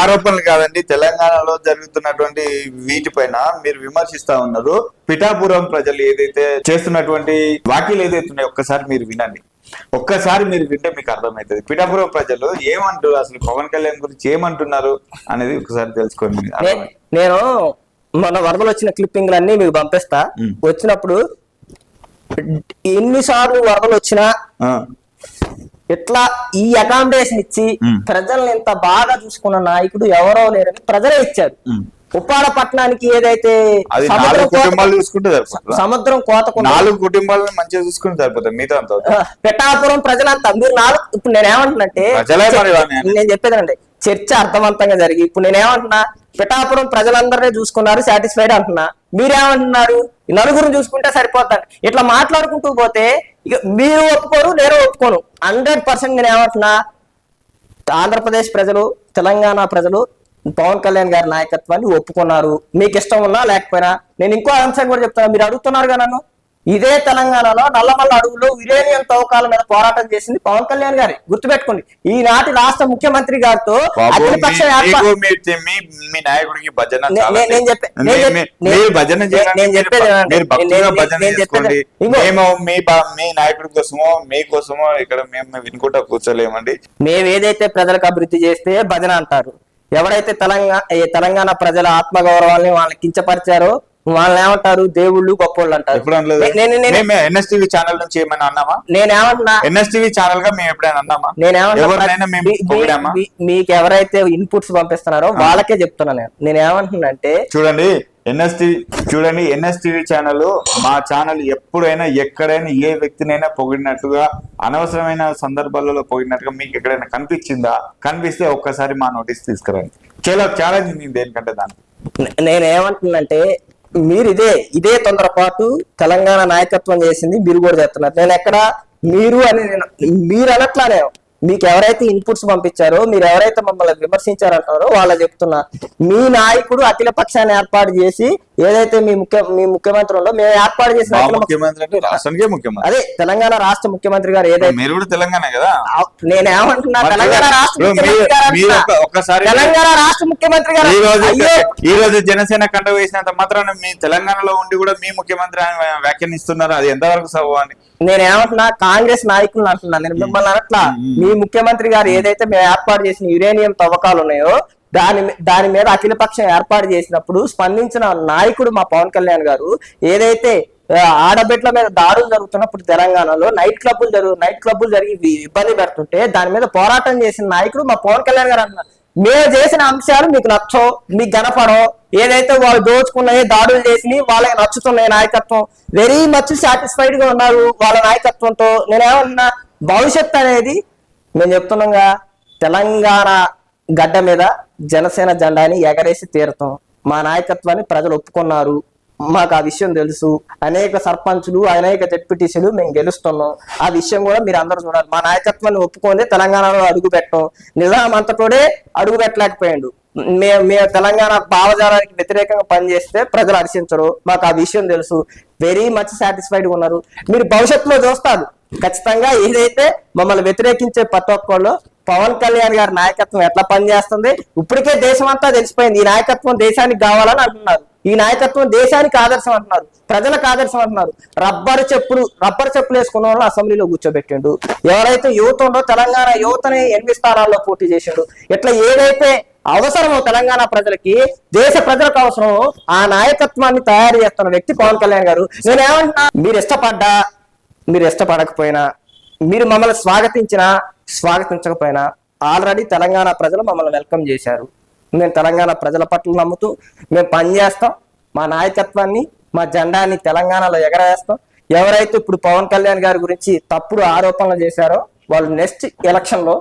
S1: ఆరోపణలు కాదండి, తెలంగాణలో జరుగుతున్నటువంటి వీటిపైన మీరు విమర్శిస్తా ఉన్నారు. పిఠాపురం ప్రజలు ఏదైతే చేస్తున్నటువంటి వాక్యాలు ఏదైతే ఉన్నాయో ఒక్కసారి మీరు వినండి. ఒక్కసారి మీరు వింటే మీకు అర్థమవుతుంది పిఠాపురం ప్రజలు ఏమంటారు, అసలు పవన్ కళ్యాణ్ గురించి ఏమంటున్నారు అనేది ఒకసారి తెలుసుకోండి.
S2: నేను మన వరదలు వచ్చిన క్లిప్పింగ్లన్నీ మీకు పంపిస్తా. వచ్చినప్పుడు ఎన్నిసార్లు వరదలు వచ్చినా ఇట్లా ఈ అకామిడేషన్ ఇచ్చి ప్రజల్ని ఇంత బాగా చూసుకున్న నాయకుడు ఎవరో లేరని ప్రజలే ఇచ్చారు. ఉప్పాడ పట్టణానికి ఏదైతే సముద్రం కోతకుండా
S1: 4 కుటుంబాలను మంచిగా చూసుకుని సరిపోతుంది, మిగతా అంతా
S2: పిఠాపురం ప్రజలంతా మీరు 4. ఇప్పుడు నేనేమంటున్నంటే, నేను చెప్పేదండి, చర్చ అర్థవంతంగా జరిగి ఇప్పుడు నేనేమంటున్నా, పిఠాపురం ప్రజలందరినీ చూసుకున్నారు, సాటిస్ఫైడ్ అంటున్నా. మీరేమంటున్నారు, 4 చూసుకుంటే సరిపోతాను. ఇట్లా మాట్లాడుకుంటూ పోతే ఇక మీరు ఒప్పుకోరు, నేను ఒప్పుకోను. 100% నేను ఏమంటున్నా, ఆంధ్రప్రదేశ్ ప్రజలు, తెలంగాణ ప్రజలు పవన్ కళ్యాణ్ గారి నాయకత్వాన్ని ఒప్పుకున్నారు. మీకు ఇష్టం ఉన్నా లేకపోయినా. నేను ఇంకో అంశం కూడా చెప్తాను, మీరు అడుగుతున్నారు కదా నన్ను, ఇదే తెలంగాణలో నల్లమల్ల అడవుల్లో యురేనియం తవ్వకాల మీద పోరాటం చేసింది పవన్ కళ్యాణ్ గారి. గుర్తుపెట్టుకోండి, ఈనాటి రాష్ట్ర ముఖ్యమంత్రి గారితో అఖిలపక్ష
S1: నాయకుడి కోసమో మీకోసమో ఇక్కడ మేము వినుకుంటా కూర్చోలేమండి.
S2: మేము ఏదైతే ప్రజలకు అభివృద్ధి చేస్తే భజన అంటారు. ఎవరైతే తెలంగాణ ప్రజల ఆత్మగౌరవాన్ని వాళ్ళని కించపరిచారో వాళ్ళని ఏమంటారు, దేవుళ్ళు గొప్పోళ్ళు అంటారు.
S1: ఎప్పుడు అనలేదు. ఎన్ఎస్టీవీ ఛానల్ నుంచి ఏమైనా అన్నామా?
S2: నేనేమంటున్నా,
S1: ఎన్ఎస్టీవీ ఛానల్ గా మేము ఎప్పుడైనా అన్నామా? ఎవరినైనా మేము పొగిడామా?
S2: మీకు ఎవరైతే ఇన్పుట్స్ పంపిస్తున్నారో వాళ్ళకే చెప్తున్నా నేను ఏమంటున్నా అంటే,
S1: చూడండి ఎన్ఎస్టీవీ ఛానల్ మా ఛానల్ ఎప్పుడైనా ఎక్కడైనా ఏ వ్యక్తినైనా పొగిడినట్టుగా అనవసరమైన సందర్భాలలో పొగిడినట్టుగా మీకు ఎక్కడైనా కనిపించిందా? కనిపిస్తే ఒక్కసారి మా నోటీస్ తీసుకురండి. ఛాలెంజ్ నేను దేనికంటే దానికి
S2: నేనేమంటున్నానంటే, మీరు ఇదే తొందరపాటు తెలంగాణ నాయకత్వం చేసింది, మీరు కూడా చేస్తున్నారు. నేను ఎక్కడ మీరు అని మీరు అనట్లానే, మీకు ఎవరైతే ఇన్పుట్స్ పంపించారో, మీరు ఎవరైతే మమ్మల్ని విమర్శించారంటారో వాళ్ళ చెప్తున్నా, మీ నాయకుడు అఖిల పక్షాన్ని ఏర్పాటు చేసి ఏదైతే మీ ముఖ్యమంత్రి ఉందో, మేము ఏర్పాటు చేసిన
S1: ముఖ్యమంత్రి అంటే రాష్ట్రానికే ముఖ్యమంత్రి,
S2: అదే తెలంగాణ రాష్ట్ర ముఖ్యమంత్రి గారు ఏదైతే,
S1: మీరు కూడా తెలంగాణ కదా,
S2: నేనేమంటున్నా తెలంగాణ రాష్ట్ర ముఖ్యమంత్రి గారు
S1: ఈ రోజు జనసేన కంట వేసినంత మాత్రాన మీ తెలంగాణలో ఉండి కూడా మీ ముఖ్యమంత్రి వ్యాఖ్యానిస్తున్నారు. అది ఎంతవరకు సభ అని
S2: నేనేమంటున్నా, కాంగ్రెస్ నాయకులను అంటున్నా నేను, మిమ్మల్ని అనట్లా. మీ ముఖ్యమంత్రి గారు ఏదైతే మేము ఏర్పాటు చేసిన యురేనియం తవ్వకాలు ఉన్నాయో దాని మీద అఖిలపక్షం ఏర్పాటు చేసినప్పుడు స్పందించిన నాయకుడు మా పవన్ కళ్యాణ్ గారు, ఏదైతే ఆడబిడ్డల మీద దాడులు జరుగుతున్నప్పుడు తెలంగాణలో నైట్ క్లబ్బులు జరిగి ఇబ్బంది పెడుతుంటే దాని మీద పోరాటం చేసిన నాయకుడు మా పవన్ కళ్యాణ్ గారు అంటున్నారు. మేము చేసిన అంశాలు మీకు నచ్చవు, మీకు గనపడవు, ఏదైతే వాళ్ళు దోచుకున్నాయి, దాడులు చేసి వాళ్ళకి నచ్చుతున్నాయి నాయకత్వం, వెరీ మచ్ సాటిస్ఫైడ్ గా ఉన్నారు వాళ్ళ నాయకత్వంతో. నేనేమన్నా, భవిష్యత్ అనేది మేము చెప్తున్నాగా, తెలంగాణ గడ్డ మీద జనసేన జెండాని ఎగరేసి తీరుతాం. మా నాయకత్వాన్ని ప్రజలు ఒప్పుకున్నారు, మాకు ఆ విషయం తెలుసు. అనేక సర్పంచులు, అనేక జెడ్పీటీసీలు మేము గెలుస్తున్నాం. ఆ విషయం కూడా మీరు అందరూ చూడాలి. మా నాయకత్వాన్ని ఒప్పుకుందే తెలంగాణలో అడుగు పెట్టాం. నిజాం అంతటోడే అడుగు పెట్టలేకపోయాడు. మేము తెలంగాణ భావజాలానికి వ్యతిరేకంగా పనిచేస్తే ప్రజలు హర్షించరు, మాకు ఆ విషయం తెలుసు. వెరీ మచ్ సాటిస్ఫైడ్ ఉన్నారు. మీరు భవిష్యత్తులో చూస్తారు ఖచ్చితంగా, ఏదైతే మమ్మల్ని వ్యతిరేకించే ప్రతి ఒక్కళ్ళు పవన్ కళ్యాణ్ గారి నాయకత్వం ఎట్లా పనిచేస్తుంది ఇప్పటికే దేశం అంతా తెలిసిపోయింది. ఈ నాయకత్వం దేశానికి కావాలని అంటున్నారు, ఈ నాయకత్వం దేశానికి ఆదర్శం అంటున్నారు, ప్రజలకు ఆదర్శం అంటున్నారు. రబ్బర్ చెప్పులు వేసుకున్న వాళ్ళని అసెంబ్లీలో కూర్చోబెట్టిండు. ఎవరైతే యువత ఉందో తెలంగాణ యువతని 8 స్థానాల్లో పోటీ చేసిండు. ఇట్లా ఏదైతే అవసరమో తెలంగాణ ప్రజలకి, దేశ ప్రజలకు అవసరమో ఆ నాయకత్వాన్ని తయారు చేస్తున్న వ్యక్తి పవన్ కళ్యాణ్ గారు. నేనేమంటున్నా, మీరు ఇష్టపడకపోయినా, మీరు మమ్మల్ని స్వాగతించకపోయినా ఆల్రెడీ తెలంగాణ ప్రజలు మమ్మల్ని వెల్కమ్ చేశారు. మేము తెలంగాణ ప్రజల పట్ల నమ్ముతూ మేము పనిచేస్తాం. మా నాయకత్వాన్ని, మా జెండాన్ని తెలంగాణలో ఎగరేస్తాం. ఎవరైతే ఇప్పుడు పవన్ కళ్యాణ్ గారి గురించి తప్పుడు ఆరోపణలు చేశారో వాళ్ళు నెక్స్ట్ ఎలక్షన్ లో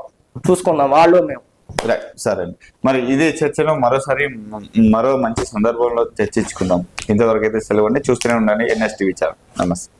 S2: చూసుకుందాం, వాళ్ళు మేము.
S1: సరే అండి, మరి ఇదే చర్చలో మరో మంచి సందర్భంలో చర్చించుకుందాం. ఇంతవరకు అయితే సెలవు అండి. చూస్తూనే ఉండండి ఎన్ఎస్టీవీ ఛానల్. నమస్తే.